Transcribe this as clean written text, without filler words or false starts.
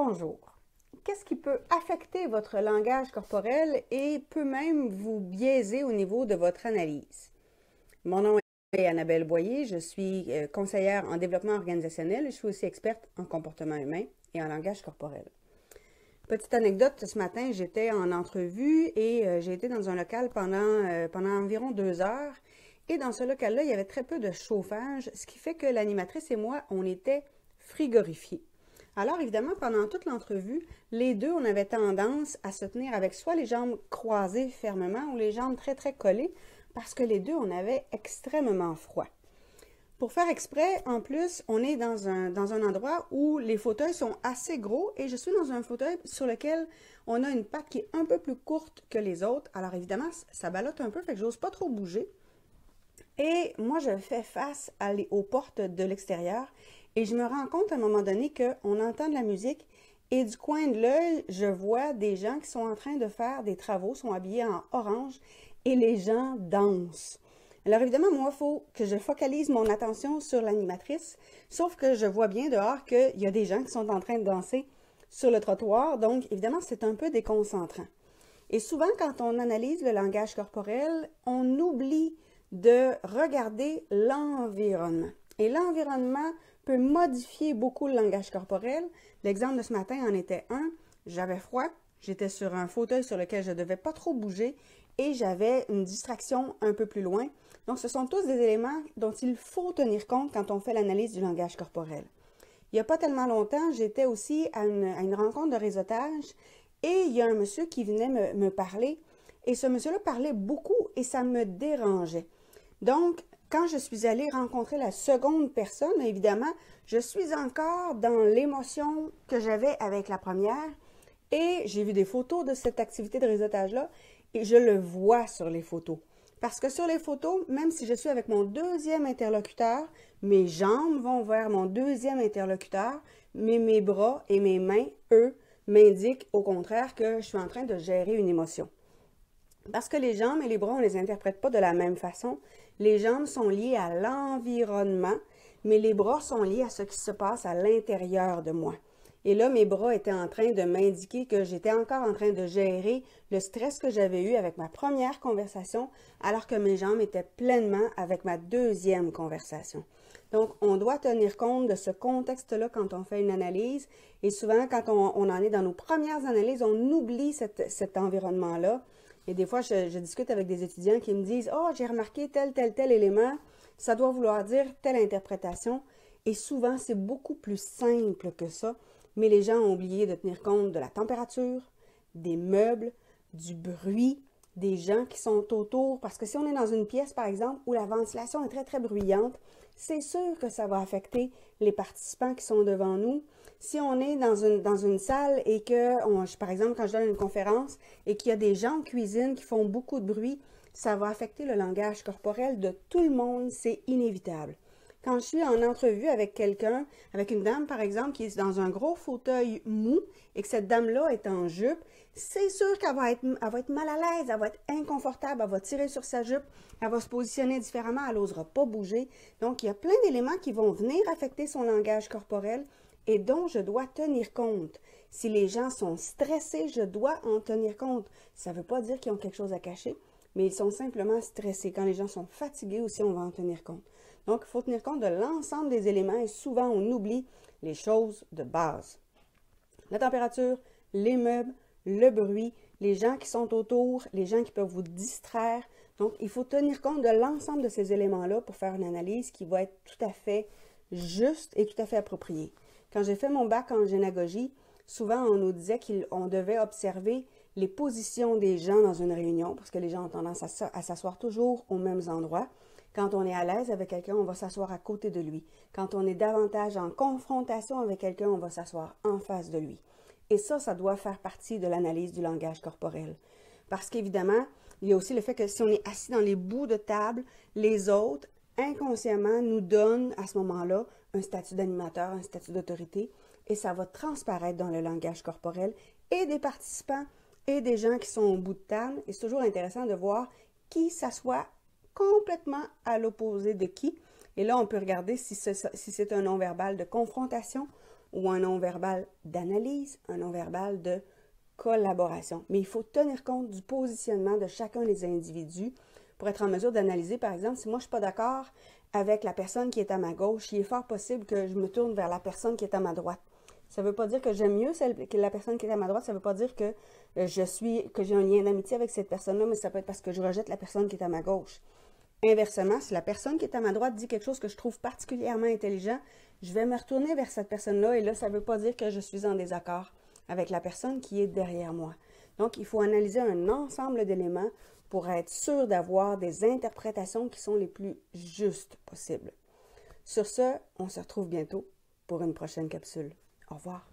Bonjour. Qu'est-ce qui peut affecter votre langage corporel et peut même vous biaiser au niveau de votre analyse? Mon nom est Annabelle Boyer, je suis conseillère en développement organisationnel et je suis aussi experte en comportement humain et en langage corporel. Petite anecdote, ce matin, j'étais en entrevue et j'ai été dans un local pendant environ 2 heures. Et dans ce local-là, il y avait très peu de chauffage, ce qui fait que l'animatrice et moi, on était frigorifiés. Alors, évidemment, pendant toute l'entrevue, les deux, on avait tendance à se tenir avec soit les jambes croisées fermement ou les jambes très, très collées, parce que les deux, on avait extrêmement froid. Pour faire exprès, en plus, on est dans un endroit où les fauteuils sont assez gros et je suis dans un fauteuil sur lequel on a une patte qui est un peu plus courte que les autres. Alors, évidemment, ça ballotte un peu, fait que j'ose pas trop bouger. Et moi, je fais face aux portes de l'extérieur et je me rends compte à un moment donné qu'on entend de la musique et du coin de l'œil, je vois des gens qui sont en train de faire des travaux, sont habillés en orange et les gens dansent. Alors évidemment, moi, il faut que je focalise mon attention sur l'animatrice, sauf que je vois bien dehors qu'il y a des gens qui sont en train de danser sur le trottoir, donc évidemment, c'est un peu déconcentrant. Et souvent, quand on analyse le langage corporel, on oublie de regarder l'environnement. Et l'environnement peut modifier beaucoup le langage corporel. L'exemple de ce matin en était un. J'avais froid, j'étais sur un fauteuil sur lequel je ne devais pas trop bouger et j'avais une distraction un peu plus loin. Donc, ce sont tous des éléments dont il faut tenir compte quand on fait l'analyse du langage corporel. Il n'y a pas tellement longtemps, j'étais aussi à une rencontre de réseautage et il y a un monsieur qui venait me parler et ce monsieur-là parlait beaucoup et ça me dérangeait. Donc, quand je suis allée rencontrer la seconde personne, évidemment, je suis encore dans l'émotion que j'avais avec la première et j'ai vu des photos de cette activité de réseautage-là et je le vois sur les photos. Parce que sur les photos, même si je suis avec mon deuxième interlocuteur, mes jambes vont vers mon deuxième interlocuteur, mais mes bras et mes mains, eux, m'indiquent au contraire que je suis en train de gérer une émotion. Parce que les jambes et les bras, on ne les interprète pas de la même façon. Les jambes sont liées à l'environnement, mais les bras sont liés à ce qui se passe à l'intérieur de moi. Et là, mes bras étaient en train de m'indiquer que j'étais encore en train de gérer le stress que j'avais eu avec ma première conversation, alors que mes jambes étaient pleinement avec ma deuxième conversation. Donc, on doit tenir compte de ce contexte-là quand on fait une analyse. Et souvent, quand on en est dans nos premières analyses, on oublie cet environnement-là. Et des fois, je discute avec des étudiants qui me disent « Oh, j'ai remarqué tel élément, ça doit vouloir dire telle interprétation. » Et souvent, c'est beaucoup plus simple que ça. Mais les gens ont oublié de tenir compte de la température, des meubles, du bruit, des gens qui sont autour. Parce que si on est dans une pièce, par exemple, où la ventilation est très, très bruyante, c'est sûr que ça va affecter les participants qui sont devant nous. Si on est dans une salle et que, par exemple, quand je donne une conférence et qu'il y a des gens en cuisine qui font beaucoup de bruit, ça va affecter le langage corporel de tout le monde, c'est inévitable. Quand je suis en entrevue avec quelqu'un, avec une dame par exemple, qui est dans un gros fauteuil mou et que cette dame-là est en jupe, c'est sûr qu'elle va être mal à l'aise, elle va être inconfortable, elle va tirer sur sa jupe, elle va se positionner différemment, elle n'osera pas bouger. Donc, il y a plein d'éléments qui vont venir affecter son langage corporel et dont je dois tenir compte. Si les gens sont stressés, je dois en tenir compte. Ça ne veut pas dire qu'ils ont quelque chose à cacher, mais ils sont simplement stressés. Quand les gens sont fatigués aussi, on va en tenir compte. Donc, il faut tenir compte de l'ensemble des éléments et souvent, on oublie les choses de base. La température, les meubles, le bruit, les gens qui sont autour, les gens qui peuvent vous distraire. Donc, il faut tenir compte de l'ensemble de ces éléments-là pour faire une analyse qui va être tout à fait juste et tout à fait appropriée. Quand j'ai fait mon bac en génagogie, souvent, on nous disait qu'on devait observer les positions des gens dans une réunion parce que les gens ont tendance à s'asseoir toujours aux mêmes endroits. Quand on est à l'aise avec quelqu'un, on va s'asseoir à côté de lui. Quand on est davantage en confrontation avec quelqu'un, on va s'asseoir en face de lui. Et ça doit faire partie de l'analyse du langage corporel. Parce qu'évidemment, il y a aussi le fait que si on est assis dans les bouts de table, les autres, inconsciemment, nous donnent à ce moment-là un statut d'animateur, un statut d'autorité, et ça va transparaître dans le langage corporel et des participants et des gens qui sont au bout de table. Et c'est toujours intéressant de voir qui s'assoit complètement à l'opposé de qui. Et là, on peut regarder si c'est un non-verbal de confrontation ou un non-verbal d'analyse, un non-verbal de collaboration. Mais il faut tenir compte du positionnement de chacun des individus pour être en mesure d'analyser, par exemple, si moi je ne suis pas d'accord avec la personne qui est à ma gauche, il est fort possible que je me tourne vers la personne qui est à ma droite. Ça ne veut pas dire que j'aime mieux la personne qui est à ma droite, ça ne veut pas dire que j'ai un lien d'amitié avec cette personne-là, mais ça peut être parce que je rejette la personne qui est à ma gauche. Inversement, si la personne qui est à ma droite dit quelque chose que je trouve particulièrement intelligent, je vais me retourner vers cette personne-là et là, ça ne veut pas dire que je suis en désaccord avec la personne qui est derrière moi. Donc, il faut analyser un ensemble d'éléments pour être sûr d'avoir des interprétations qui sont les plus justes possibles. Sur ce, on se retrouve bientôt pour une prochaine capsule. Au revoir.